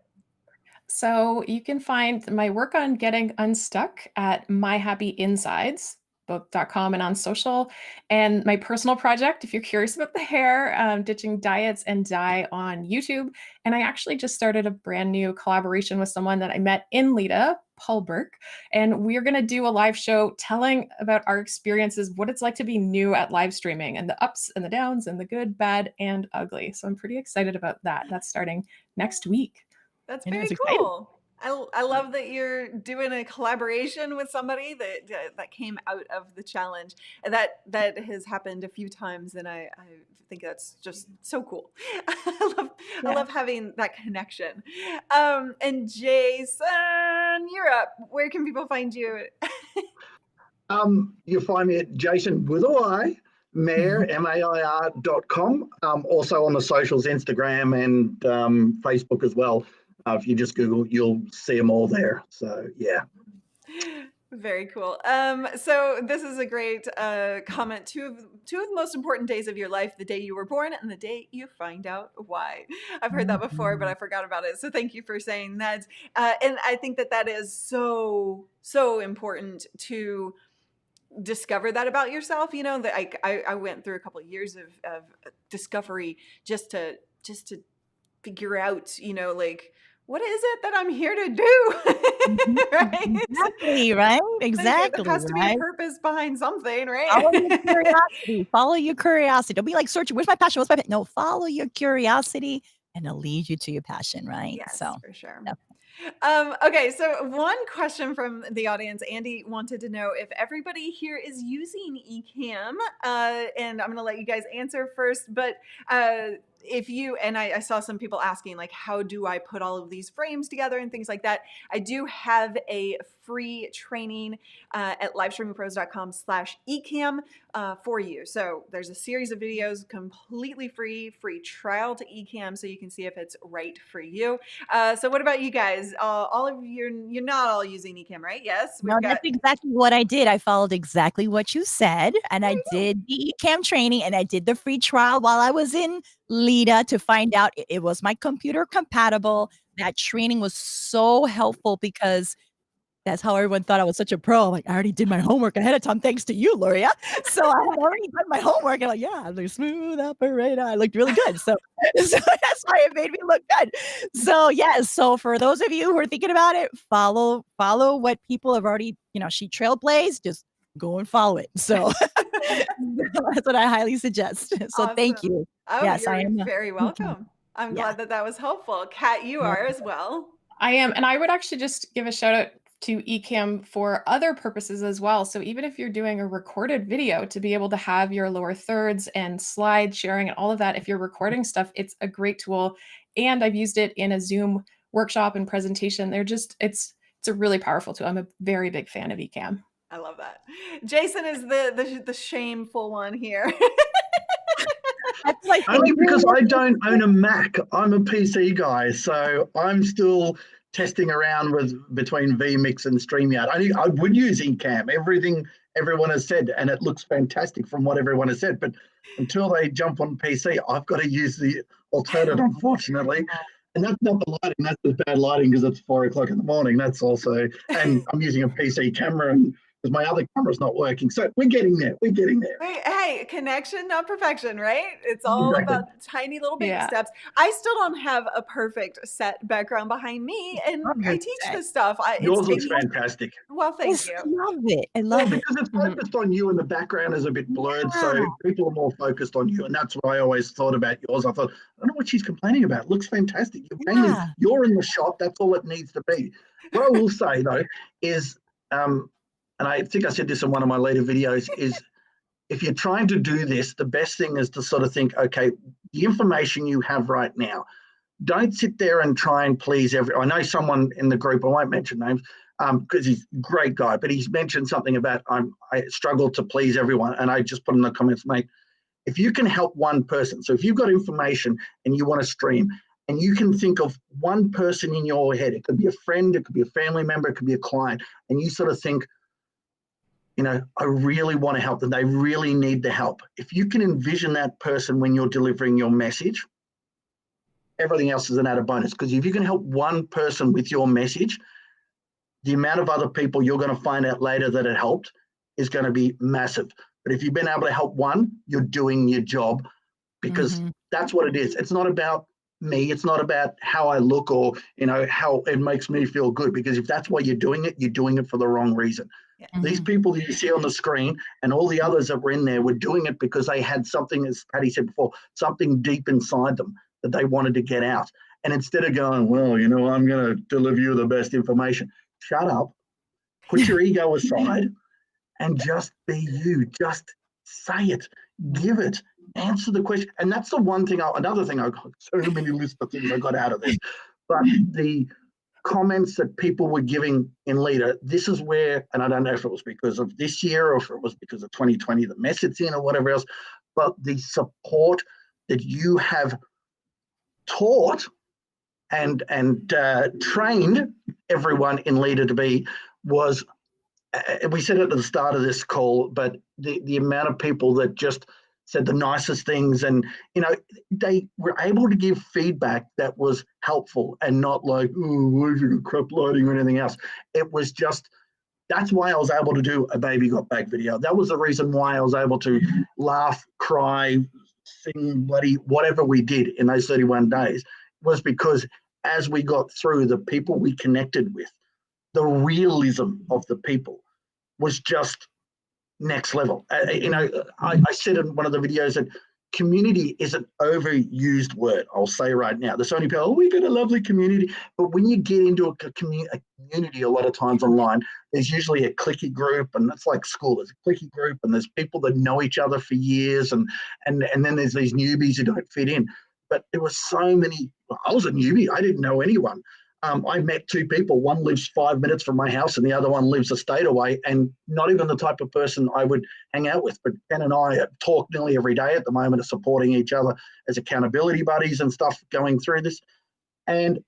Speaker 2: So you can find my work on getting unstuck at myhappyinsides.com and on social. And my personal project, if you're curious about the hair, ditching diets and dye on YouTube. And I actually just started a brand new collaboration with someone that I met in Lita, Paul Burke. And we're going to do a live show telling about our experiences, what it's like to be new at live streaming and the ups and the downs and the good, bad, and ugly. So I'm pretty excited about that. That's starting next week.
Speaker 1: That's very cool. I love that you're doing a collaboration with somebody that came out of the challenge. That has happened a few times, and I think that's just so cool. I love having that connection. And Jason, you're up. Where can people find you?
Speaker 3: You'll find me at Jason with a Y, MAIR, MAIR.com. Also on the socials, Instagram and Facebook as well. If you just Google, you'll see them all there. So, yeah.
Speaker 1: Very cool. So this is a great comment. Two of the most important days of your life: the day you were born and the day you find out why. I've heard that before, but I forgot about it. So thank you for saying that. And I think that is so important to discover that about yourself. That I went through a couple of years of discovery just to figure out, like, what is it that I'm here to do? Right?
Speaker 4: Exactly, right? Exactly.
Speaker 1: There has to be a purpose behind something, right?
Speaker 4: Follow your curiosity. Follow your curiosity. Don't be like searching, where's my passion? What's my passion? No, follow your curiosity and it'll lead you to your passion, right?
Speaker 1: Yes,
Speaker 4: so
Speaker 1: for sure.
Speaker 4: Definitely.
Speaker 1: Okay, so one question from the audience, Andy wanted to know if everybody here is using Ecamm, and I'm going to let you guys answer first, but if you, and I saw some people asking, like, how do I put all of these frames together and things like that? I do have a free training at livestreamingpros.com/ecamm for you. So there's a series of videos, completely free trial to Ecamm, so you can see if it's right for you. So what about you guys? All of you, you're not all using Ecamm, right? Yes,
Speaker 4: No, that's exactly what I did. I followed exactly what you said, and I did the Ecamm training, and I did the free trial while I was in Lita to find out it was my computer compatible. That training was so helpful because that's how everyone thought I was such a pro. I'm like, I already did my homework ahead of time, thanks to you, Luria. So I had already done my homework, and like, yeah, I'm a smooth operator. I looked really good. So that's why it made me look good. So yeah, so for those of you who are thinking about it, follow what people have already, she trailblazed, just go and follow it. So that's what I highly suggest. So thank
Speaker 1: awesome.
Speaker 4: you.
Speaker 1: Oh,
Speaker 4: Yes, I
Speaker 1: you're
Speaker 4: am.
Speaker 1: very welcome. I'm
Speaker 4: Yeah.
Speaker 1: glad that was helpful. Kat, you are as well.
Speaker 2: I am, and I would actually just give a shout out to Ecamm for other purposes as well. So even if you're doing a recorded video, to be able to have your lower thirds and slide sharing and all of that, if you're recording stuff, it's a great tool. And I've used it in a Zoom workshop and presentation. They're just, it's a really powerful tool. I'm a very big fan of Ecamm.
Speaker 1: I love that. Jason is the shameful one here.
Speaker 4: That's like
Speaker 3: Only because I don't own a Mac. I'm a PC guy, so I'm still testing around between vMix and StreamYard. I would use Ecamm, everything everyone has said, and it looks fantastic from what everyone has said. But until they jump on PC, I've got to use the alternative, unfortunately. And that's not the lighting, that's just bad lighting because it's 4 o'clock in the morning. That's also, and I'm using a PC camera and because my other camera's not working. So we're getting there. We're getting there.
Speaker 1: Hey, connection, not perfection, right? It's all about tiny little baby steps. I still don't have a perfect set background behind me, and I teach this stuff.
Speaker 3: Yours looks fantastic.
Speaker 1: Well, thank you.
Speaker 4: I love it. I love it.
Speaker 3: Because it's focused on you and the background is a bit blurred, so people are more focused on you. And that's what I always thought about yours. I thought, I don't know what she's complaining about. It looks fantastic. You're in the shot. That's all it needs to be. What I will say, though, is, and I think I said this in one of my later videos, is if you're trying to do this, the best thing is to sort of think, okay, the information you have right now, don't sit there and try and please everyone. I know someone in the group, I won't mention names, because he's a great guy, but he's mentioned something about I struggle to please everyone. And I just put in the comments, mate, if you can help one person, so if you've got information and you want to stream, and you can think of one person in your head, it could be a friend, it could be a family member, it could be a client, and you sort of think, I really want to help them. They really need the help. If you can envision that person when you're delivering your message, everything else is an added bonus. Because if you can help one person with your message, the amount of other people you're going to find out later that it helped is going to be massive. But if you've been able to help one, you're doing your job, because that's what it is. It's not about me. It's not about how I look or, how it makes me feel good. Because if that's why you're doing it for the wrong reason. These people that you see on the screen and all the others that were in there were doing it because they had something, as Patty said before, something deep inside them that they wanted to get out. And instead of going, well, I'm going to deliver you the best information, shut up, put your ego aside and just be you. Just say it, give it, answer the question. And that's the one thing, another thing, I got so many lists of things I got out of this, but the comments that people were giving in Lita, this is where, and I don't know if it was because of this year or if it was because of 2020, the mess it's in or whatever else, but the support that you have taught and trained everyone in Lita to be was, we said it at the start of this call, but the amount of people that just said the nicest things, and they were able to give feedback that was helpful and not like, oh, why is it crap lighting or anything else. It was just, that's why I was able to do a baby got back video. That was the reason why I was able to laugh, cry, sing, bloody whatever we did in those 31 days, was because as we got through, the people we connected with, the realism of the people was just next level. I said in one of the videos that community is an overused word. I'll say right now, there's so many people, we've got a lovely community, but when you get into a community a lot of times online, there's usually a clicky group, and that's like school. There's a clicky group, and there's people that know each other for years, and then there's these newbies who don't fit in. but there were so many. I was a newbie. I didn't know anyone. I met two people. One lives 5 minutes from my house and the other one lives a state away, and not even the type of person I would hang out with. But Ken and I talk nearly every day at the moment of supporting each other as accountability buddies and stuff going through this. And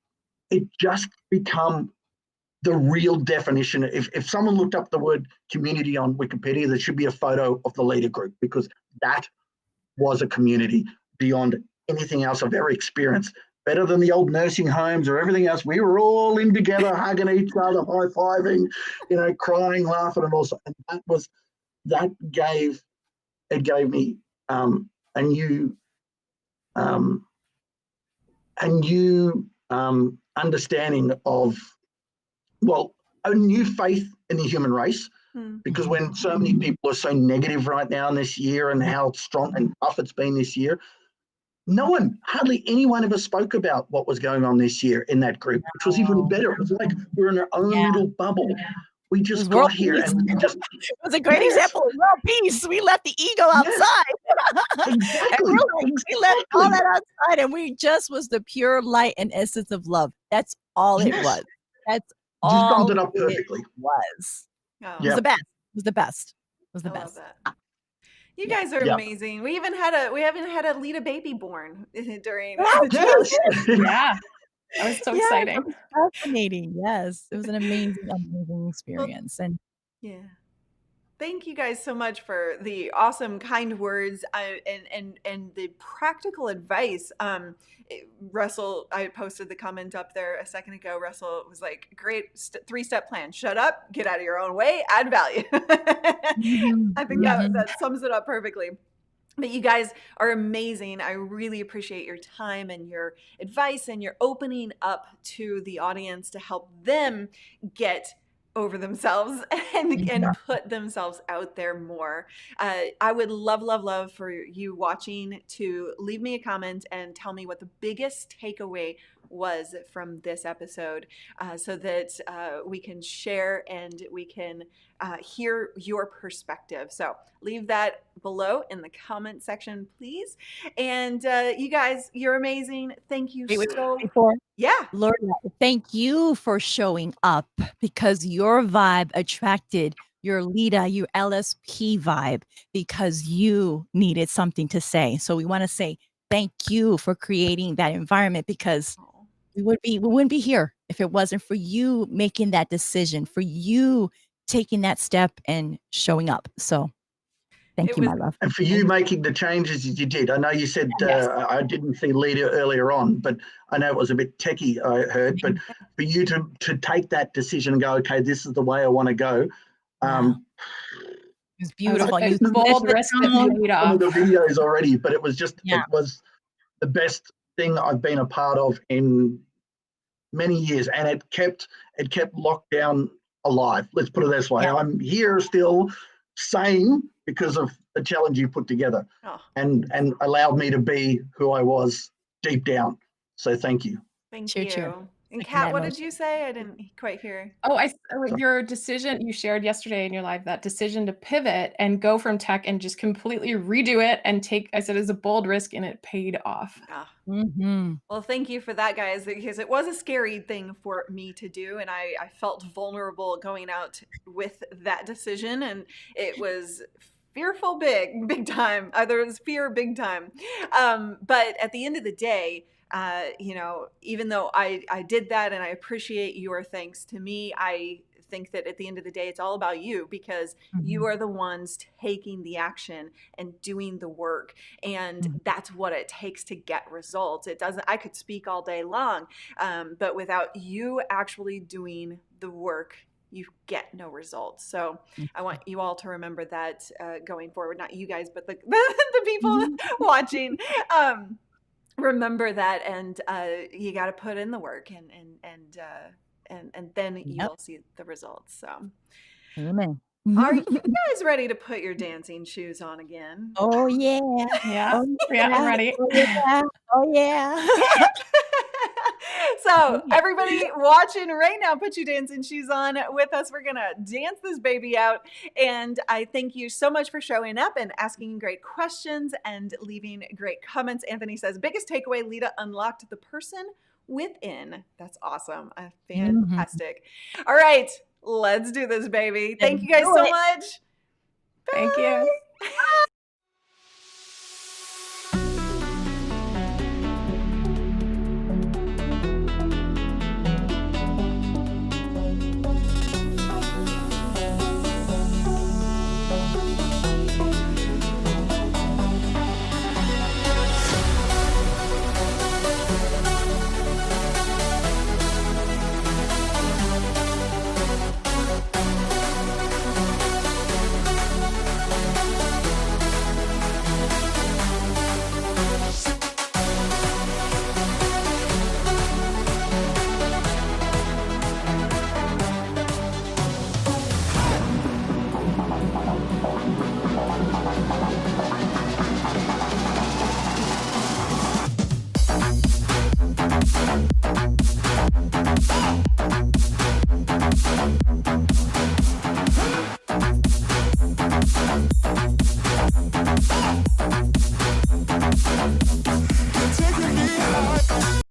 Speaker 3: it just become the real definition. If someone looked up the word community on Wikipedia, there should be a photo of the leader group, because that was a community beyond anything else I've ever experienced. Better than the old nursing homes or everything else. We were all in together, hugging each other, high-fiving, crying, laughing, and also. And that gave me a new understanding of, well, a new faith in the human race. Because when so many people are so negative right now in this year and how strong and tough it's been this year, hardly anyone ever spoke about what was going on this year in that group, which was even better. It was like we're in our own little bubble. We just got here and we just.
Speaker 4: It was a great example of world peace. We left the ego outside.
Speaker 3: Exactly.
Speaker 4: We left all that outside, and we just was the pure light and essence of love. That's all it was. That's all.
Speaker 3: You summed it up perfectly.
Speaker 4: It was.
Speaker 1: Oh.
Speaker 4: It was the best. It was the best. It was the
Speaker 1: I
Speaker 4: best.
Speaker 1: love that. You guys are amazing. We haven't had a lead a baby born during.
Speaker 2: Yeah. That was so exciting.
Speaker 4: It was fascinating. Yes. It was an amazing experience. And
Speaker 1: thank you guys so much for the awesome, kind words and the practical advice. Russell, I posted the comment up there a second ago. Russell was like, great 3-step plan. Shut up, get out of your own way, add value. I think that sums it up perfectly. But you guys are amazing. I really appreciate your time and your advice and your opening up to the audience to help them get over themselves and put themselves out there more. I would love for you watching to leave me a comment and tell me what the biggest takeaway was from this episode, so that we can share and we can hear your perspective. So leave that below in the comment section, please. And you guys, you're amazing. Thank you so much. Yeah.
Speaker 4: Lord, thank you for showing up, because your vibe attracted your leader, your LSP vibe, because you needed something to say. So we want to say thank you for creating that environment, because we wouldn't be here if it wasn't for you making that decision, for you taking that step and showing up. So thank you, my love.
Speaker 3: And for you making the changes you did. I know you said I didn't see leader earlier on, but I know it was a bit techie, I heard. But for you to take that decision and go, okay, this is the way I want to go.
Speaker 4: It was beautiful.
Speaker 2: You bold risk that paid off.
Speaker 3: Some of the videos already, but it was just it was the best thing I've been a part of in many years, and it kept lockdown alive. Let's put it this way. I'm here still, sane, because of the challenge you put together, and allowed me to be who I was deep down. So thank you.
Speaker 1: Thank you. And Kat, what did you say? I didn't quite hear.
Speaker 2: Your decision you shared yesterday in your live, that decision to pivot and go from tech and just completely redo it and take, I said, as a bold risk, and it paid off.
Speaker 1: Well, thank you for that, guys, because it was a scary thing for me to do, and I felt vulnerable going out with that decision, and it was fearful big time. There was fear big time. But at the end of the day, even though I did that, and I appreciate your thanks to me, I think that at the end of the day, it's all about you, because you are the ones taking the action and doing the work. And that's what it takes to get results. I could speak all day long, but without you actually doing the work, you get no results. So I want you all to remember that going forward, not you guys, but the people watching. Remember that, and you got to put in the work, and then you'll see the results. So,
Speaker 4: amen.
Speaker 1: Are you guys ready to put your dancing shoes on again?
Speaker 4: Oh yeah,
Speaker 2: I'm ready.
Speaker 4: Oh yeah.
Speaker 1: So everybody watching right now, put your dancing shoes on with us. We're going to dance this baby out. And I thank you so much for showing up and asking great questions and leaving great comments. Anthony says, biggest takeaway, Lita unlocked the person within. That's awesome. Fantastic. All right, let's do this, baby. Thank you guys so much.
Speaker 2: Thank you.